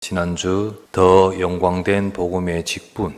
지난주 더 영광된 복음의 직분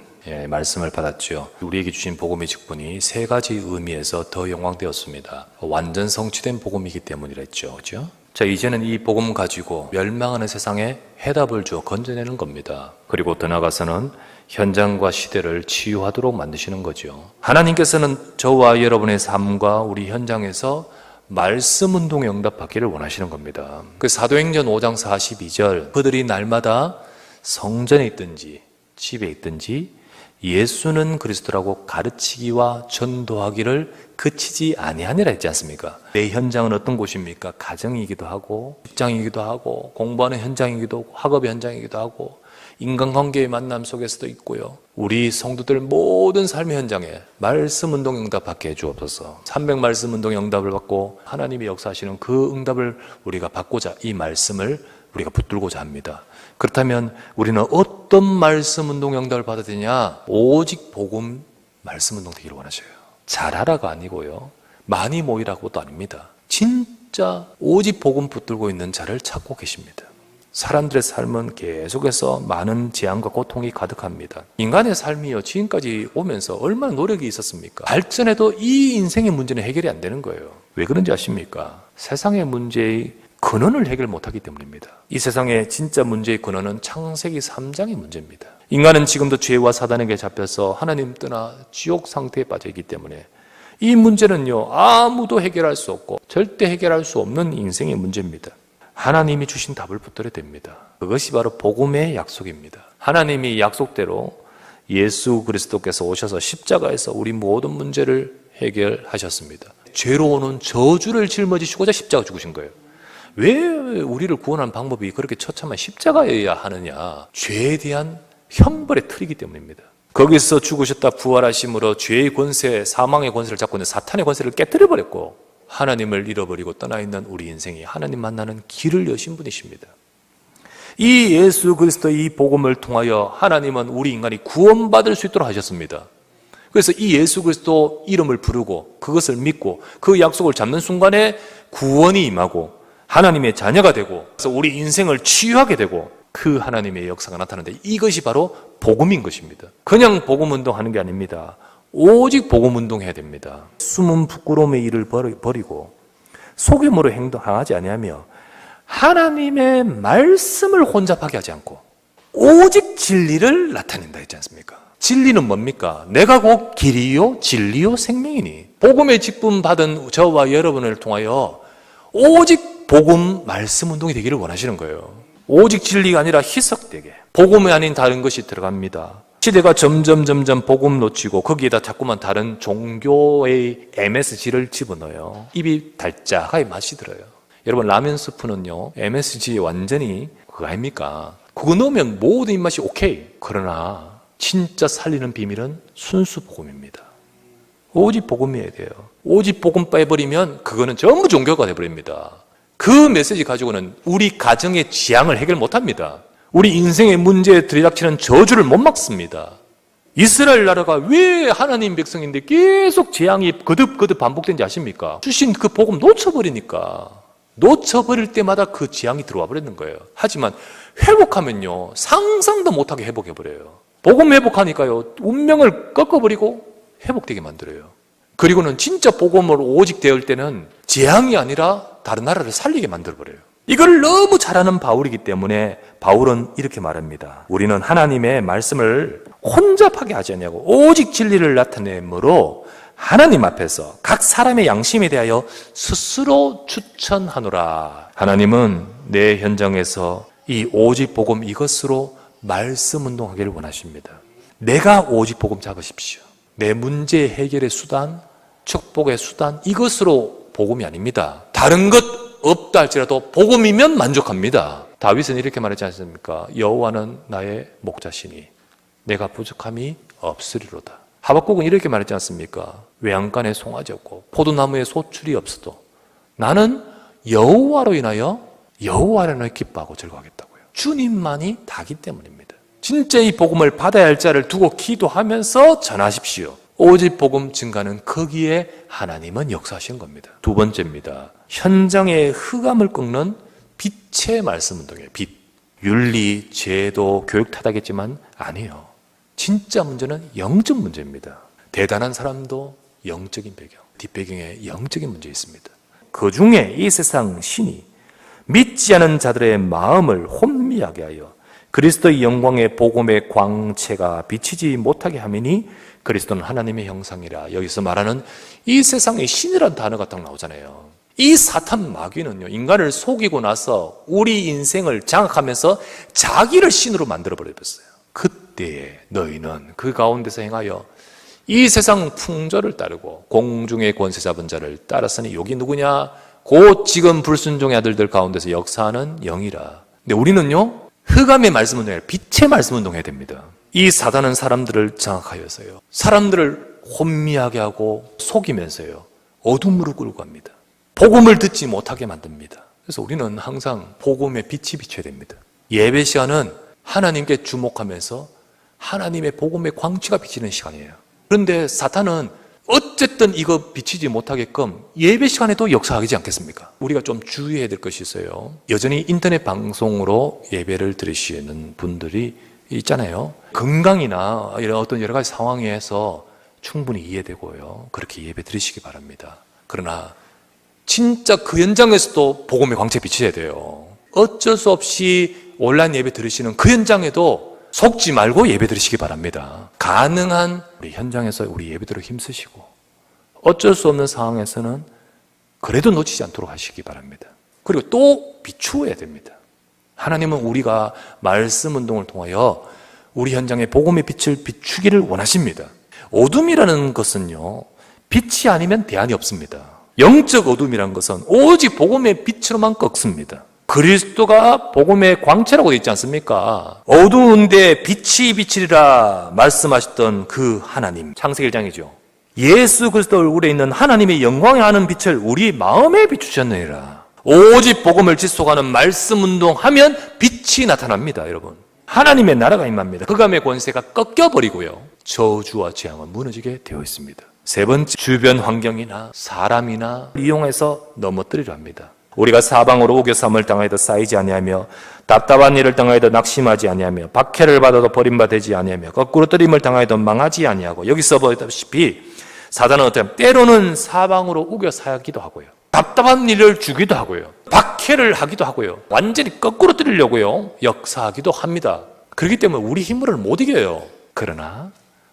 말씀을 받았죠. 우리에게 주신 복음의 직분이 세 가지 의미에서 더 영광되었습니다. 완전 성취된 복음이기 때문이랬죠. 그렇죠? 자, 이제는 이 복음 가지고 멸망하는 세상에 해답을 주어 건져내는 겁니다. 그리고 더 나아가서는 현장과 시대를 치유하도록 만드시는 거죠. 하나님께서는 저와 여러분의 삶과 우리 현장에서 말씀 운동에 응답받기를 원하시는 겁니다. 그 사도행전 5장 42절, 그들이 날마다 성전에 있든지 집에 있든지 예수는 그리스도라고 가르치기와 전도하기를 그치지 아니하니라 했지 않습니까? 내 현장은 어떤 곳입니까? 가정이기도 하고 직장이기도 하고 공부하는 현장이기도 하고 학업의 현장이기도 하고 인간관계의 만남 속에서도 있고요. 우리 성도들 모든 삶의 현장에 말씀 운동 응답받게 해주옵소서. 300말씀 운동 응답을 받고 하나님이 역사하시는 그 응답을 우리가 받고자 이 말씀을 우리가 붙들고자 합니다. 그렇다면 우리는 어떤 말씀 운동 응답을 받아야 되냐? 오직 복음 말씀 운동 되기를 원하셔요. 잘하라가 아니고요. 많이 모이라고도 아닙니다. 진짜 오직 복음 붙들고 있는 자를 찾고 계십니다. 사람들의 삶은 계속해서 많은 재앙과 고통이 가득합니다. 인간의 삶이요, 지금까지 오면서 얼마나 노력이 있었습니까? 발전해도 이 인생의 문제는 해결이 안 되는 거예요. 왜 그런지 아십니까? 세상의 문제의 근원을 해결 못하기 때문입니다. 이 세상의 진짜 문제의 근원은 창세기 3장의 문제입니다. 인간은 지금도 죄와 사단에게 잡혀서 하나님 떠나 지옥 상태에 빠져 있기 때문에 이 문제는요, 아무도 해결할 수 없고 절대 해결할 수 없는 인생의 문제입니다. 하나님이 주신 답을 붙들어야 됩니다. 그것이 바로 복음의 약속입니다. 하나님이 약속대로 예수 그리스도께서 오셔서 십자가에서 우리 모든 문제를 해결하셨습니다. 죄로 오는 저주를 짊어지시고자 십자가 죽으신 거예요. 왜 우리를 구원하는 방법이 그렇게 처참한 십자가여야 하느냐? 죄에 대한 형벌의 틀이기 때문입니다. 거기서 죽으셨다 부활하심으로 죄의 권세, 사망의 권세를 잡고 있는 사탄의 권세를 깨뜨려버렸고 하나님을 잃어버리고 떠나있는 우리 인생이 하나님 만나는 길을 여신 분이십니다. 이 예수 그리스도의 이 복음을 통하여 하나님은 우리 인간이 구원받을 수 있도록 하셨습니다. 그래서 이 예수 그리스도 이름을 부르고 그것을 믿고 그 약속을 잡는 순간에 구원이 임하고 하나님의 자녀가 되고 그래서 우리 인생을 치유하게 되고 그 하나님의 역사가 나타나는데 이것이 바로 복음인 것입니다. 그냥 복음 운동하는 게 아닙니다. 오직 복음 운동해야 됩니다. 숨은 부끄러움의 일을 버리고 소규모로 행동하지 아니하며 하나님의 말씀을 혼잡하게 하지 않고 오직 진리를 나타낸다 했지 않습니까? 진리는 뭡니까? 내가 곧 길이요 진리요 생명이니 복음의 직분 받은 저와 여러분을 통하여 오직 복음 말씀 운동이 되기를 원하시는 거예요. 오직 진리가 아니라 희석되게 복음이 아닌 다른 것이 들어갑니다. 시대가 점점 복음 놓치고 거기에다 자꾸만 다른 종교의 MSG를 집어넣어요. 입이 달짝하게 맛이 들어요. 여러분 라면 스프는요 MSG 완전히 그거 아닙니까? 그거 넣으면 모든 입맛이 오케이. 그러나 진짜 살리는 비밀은 순수 복음입니다. 오직 복음이어야 돼요. 오직 복음 빼버리면 그거는 전부 종교가 돼버립니다. 그 메시지 가지고는 우리 가정의 지향을 해결 못합니다. 우리 인생의 문제에 들이닥치는 저주를 못 막습니다. 이스라엘 나라가 왜 하나님 백성인데 계속 재앙이 거듭 반복된지 아십니까? 주신 그 복음 놓쳐버리니까 놓쳐버릴 때마다 그 재앙이 들어와 버리는 거예요. 하지만 회복하면요 상상도 못하게 회복해버려요. 복음 회복하니까요 운명을 꺾어버리고 회복되게 만들어요. 그리고는 진짜 복음으로 오직 되을 때는 재앙이 아니라 다른 나라를 살리게 만들어버려요. 이걸 너무 잘하는 바울이기 때문에 바울은 이렇게 말합니다. 우리는 하나님의 말씀을 혼잡하게 하지 않냐고 오직 진리를 나타내므로 하나님 앞에서 각 사람의 양심에 대하여 스스로 추천하노라. 하나님은 내 현장에서 이 오직 복음 이것으로 말씀 운동하기를 원하십니다. 내가 오직 복음 잡으십시오. 내 문제 해결의 수단, 축복의 수단 이것으로 복음이 아닙니다. 다른 것 없다 할지라도 복음이면 만족합니다. 다윗은 이렇게 말하지 않습니까? 여호와는 나의 목자시니 내가 부족함이 없으리로다. 하박국은 이렇게 말하지 않습니까? 외양간에 송아지 없고 포도나무에 소출이 없어도 나는 여호와로 인하여 기뻐하고 즐거워하겠다고요. 주님만이 다기 때문입니다. 진짜 이 복음을 받아야 할 자를 두고 기도하면서 전하십시오. 오직 복음 증가는 거기에 하나님은 역사하신 겁니다. 두 번째입니다. 현장의 흑암을 꺾는 빛의 말씀 운동이에요. 빛. 윤리, 제도, 교육 탓하겠지만 아니에요. 진짜 문제는 영적 문제입니다. 대단한 사람도 영적인 배경, 뒷배경에 영적인 문제 있습니다. 그 중에 이 세상 신이 믿지 않은 자들의 마음을 혼미하게 하여 그리스도의 영광의 복음의 광채가 비치지 못하게 하미니 그리스도는 하나님의 형상이라. 여기서 말하는 이 세상의 신이라는 단어가 딱 나오잖아요. 이 사탄 마귀는요, 인간을 속이고 나서 우리 인생을 장악하면서 자기를 신으로 만들어버렸어요. 그때에 너희는 그 가운데서 행하여 이 세상 풍조를 따르고 공중의 권세 잡은 자를 따랐으니 여기 누구냐? 곧 지금 불순종의 아들들 가운데서 역사하는 영이라. 근데 우리는요, 흑암의 말씀 운동이 아니라 빛의 말씀 운동해야 됩니다. 이 사단은 사람들을 장악하여서요, 사람들을 혼미하게 하고 속이면서요, 어둠으로 끌고 갑니다. 복음을 듣지 못하게 만듭니다. 그래서 우리는 항상 복음의 빛이 비춰야 됩니다. 예배 시간은 하나님께 주목하면서 하나님의 복음의 광채가 비치는 시간이에요. 그런데 사탄은 어쨌든 이거 비치지 못하게끔 예배 시간에도 역사하지 않겠습니까? 우리가 좀 주의해야 될 것이 있어요. 여전히 인터넷 방송으로 예배를 들으시는 분들이 있잖아요. 건강이나 이런 어떤 여러 가지 상황에서 충분히 이해되고요, 그렇게 예배 드리시기 바랍니다. 그러나 진짜 그 현장에서도 복음의 광채 비춰야 돼요. 어쩔 수 없이 온라인 예배 들으시는 그 현장에도 속지 말고 예배 드리시기 바랍니다. 가능한 우리 현장에서 우리 예배드리러 힘쓰시고, 어쩔 수 없는 상황에서는 그래도 놓치지 않도록 하시기 바랍니다. 그리고 또 비추어야 됩니다. 하나님은 우리가 말씀 운동을 통하여 우리 현장에 복음의 빛을 비추기를 원하십니다. 어둠이라는 것은요, 빛이 아니면 대안이 없습니다. 영적 어둠이라는 것은 오직 복음의 빛으로만 꺾습니다. 그리스도가 복음의 광채라고 되어 있지 않습니까? 어두운데 빛이 비치리라 말씀하셨던 그 하나님, 창세기 1장이죠. 예수 그리스도 얼굴에 있는 하나님의 영광에 하는 빛을 우리 마음에 비추셨느니라. 오직 복음을 지속하는 말씀 운동하면 빛이 나타납니다. 여러분, 하나님의 나라가 임합니다. 흑암의 권세가 꺾여버리고요, 저주와 재앙은 무너지게 되어 있습니다. 세 번째, 주변 환경이나 사람이나 이용해서 넘어뜨리려 합니다. 우리가 사방으로 우겨쌈을 당하여도 쌓이지 아니하며 답답한 일을 당하여도 낙심하지 아니하며 박해를 받아도 버림받지 아니하며 거꾸로 뜨림을 당하여도 망하지 아니하고, 여기서 보다시피 사단은 어떻게 때로는 사방으로 우겨사기도 하고요, 답답한 일을 주기도 하고요, 박해를 하기도 하고요, 완전히 거꾸로 뜨리려고요 역사하기도 합니다. 그렇기 때문에 우리 힘으로는 못 이겨요. 그러나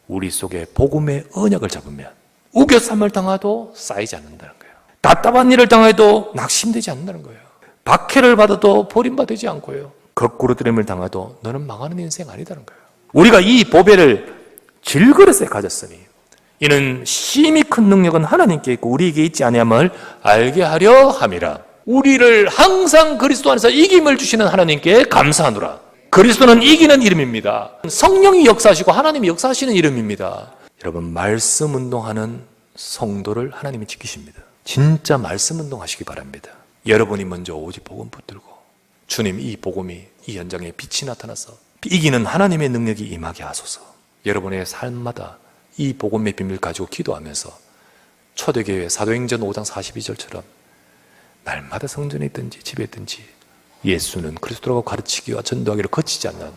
우리 속에 복음의 언약을 잡으면 우겨쌈을 당하도 쌓이지 않는다는 거예요. 답답한 일을 당해도 낙심되지 않는다는 거예요. 박해를 받아도 버림받지 않고요, 거꾸로 뜨림을 당해도 너는 망하는 인생 아니다는 거예요. 우리가 이 보배를 질그릇에 가졌으니 이는 심히 큰 능력은 하나님께 있고 우리에게 있지 아니함을 알게 하려 함이라. 우리를 항상 그리스도 안에서 이김을 주시는 하나님께 감사하노라. 그리스도는 이기는 이름입니다. 성령이 역사하시고 하나님이 역사하시는 이름입니다. 여러분, 말씀 운동하는 성도를 하나님이 지키십니다. 진짜 말씀 운동하시기 바랍니다. 여러분이 먼저 오직 복음 붙들고, 주님, 이 복음이 이 현장에 빛이 나타나서 이기는 하나님의 능력이 임하게 하소서. 여러분의 삶마다 이 복음의 비밀을 가지고 기도하면서 초대교회 사도행전 5장 42절처럼 날마다 성전에 있든지 집에 있든지 예수는 그리스도라고 가르치기와 전도하기를 거치지 않는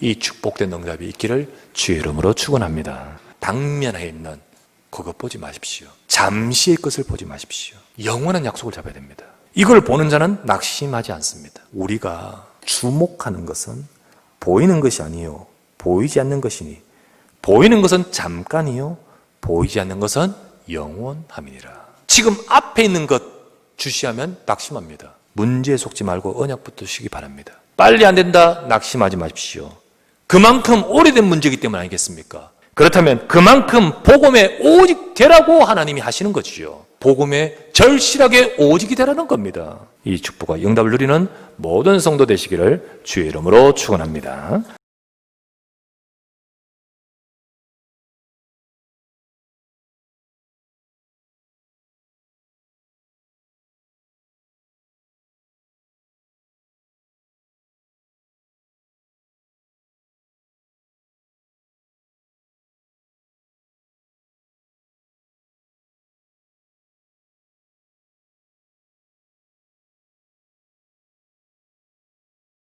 이 축복된 응답이 있기를 주의 이름으로 축원합니다. 당면에 있는 그것 보지 마십시오. 잠시의 것을 보지 마십시오. 영원한 약속을 잡아야 됩니다. 이걸 보는 자는 낙심하지 않습니다. 우리가 주목하는 것은 보이는 것이 아니요 보이지 않는 것이니, 보이는 것은 잠깐이요 보이지 않는 것은 영원함이니라. 지금 앞에 있는 것 주시하면 낙심합니다. 문제에 속지 말고 언약 붙드시기 바랍니다. 빨리 안 된다, 낙심하지 마십시오. 그만큼 오래된 문제이기 때문 아니겠습니까? 그렇다면 그만큼 복음에 오직 되라고 하나님이 하시는 것이죠. 복음에 절실하게 오직이 되라는 겁니다. 이 축복과 응답을 누리는 모든 성도 되시기를 주의 이름으로 축원합니다.